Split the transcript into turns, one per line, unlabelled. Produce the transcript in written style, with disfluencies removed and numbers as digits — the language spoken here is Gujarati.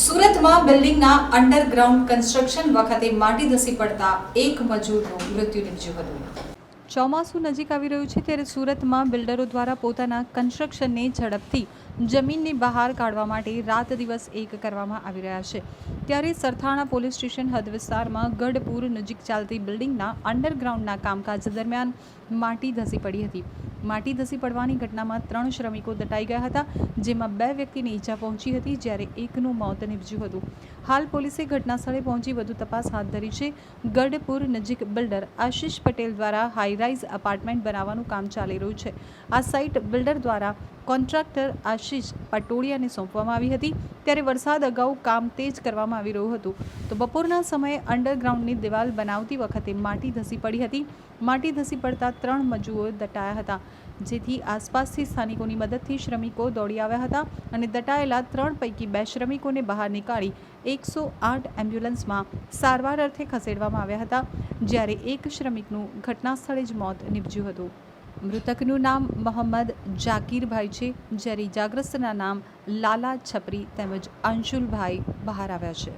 સુરતમાં બિલ્ડિંગના અંડરગ્રાઉન્ડ કન્સ્ટ્રક્શન વખતે માટી ધસી પડતા એક મજૂરનું મૃત્યુ નિપજ્યું હતું. ચોમાસું નજીક આવી રહ્યું છે ત્યારે સુરતમાં બિલ્ડરો દ્વારા પોતાના કન્સ્ટ્રક્શનને ઝડપથી જમીનની બહાર કાઢવા માટે રાત દિવસ એક કરવામાં આવી રહ્યા છે. ત્યારે સરથાણા પોલીસ સ્ટેશન હદ વિસ્તારમાં ગઢપુર નજીક ચાલતી બિલ્ડિંગના અંડરગ્રાઉન્ડના કામકાજ દરમિયાન માટી ધસી પડી હતી. માટી ધસી પડવાની ઘટનામાં 3 શ્રમિકો દટાઈ ગયા હતા, જેમાં 2 વ્યક્તિને ઈજા પહોંચી હતી જ્યારે એકનું મોત નિપજ્યું હતું. હાલ પોલીસે ઘટના સ્થળે પહોંચી વધુ તપાસ હાથ ધરી છે. ગઢપુર નજીક બિલ્ડર આશિષ પટેલ દ્વારા હાઈરાઇઝ અપાર્ટમેન્ટ બનાવવાનું કામ ચાલી રહ્યું છે. આ સાઇટ બિલ્ડર દ્વારા કોન્ટ્રાક્ટર આશિષ પટોડિયાને સોંપવામાં આવી હતી. ત્યારે વરસાદ અગાઉ કામ તેજ કરવામાં આવી રહ્યું હતું તો બપોરના સમયે અંડરગ્રાઉન્ડની દિવાલ બનાવતી વખતે માટી ધસી પડી હતી. માટી ધસી પડતા 3 મજૂરો દટાયા હતા, જેથી આસપાસથી સ્થાનિકોની મદદથી શ્રમિકો દોડી આવ્યા હતા અને દટાયેલા 3 પૈકી 2 શ્રમિકોને બહાર નીકાળી 108 એમ્બ્યુલન્સમાં સારવાર અર્થે ખસેડવામાં આવ્યા હતા, જ્યારે એક શ્રમિકનું ઘટના સ્થળે જ મોત નિપજ્યું હતું. મૃતકનું નામ મોહમ્મદ જાકીરભાઈ છે, જ્યારે ઇજાગ્રસ્તના નામ લાલા છપરી તેમજ અંશુલભાઈ બહાર આવ્યા છે.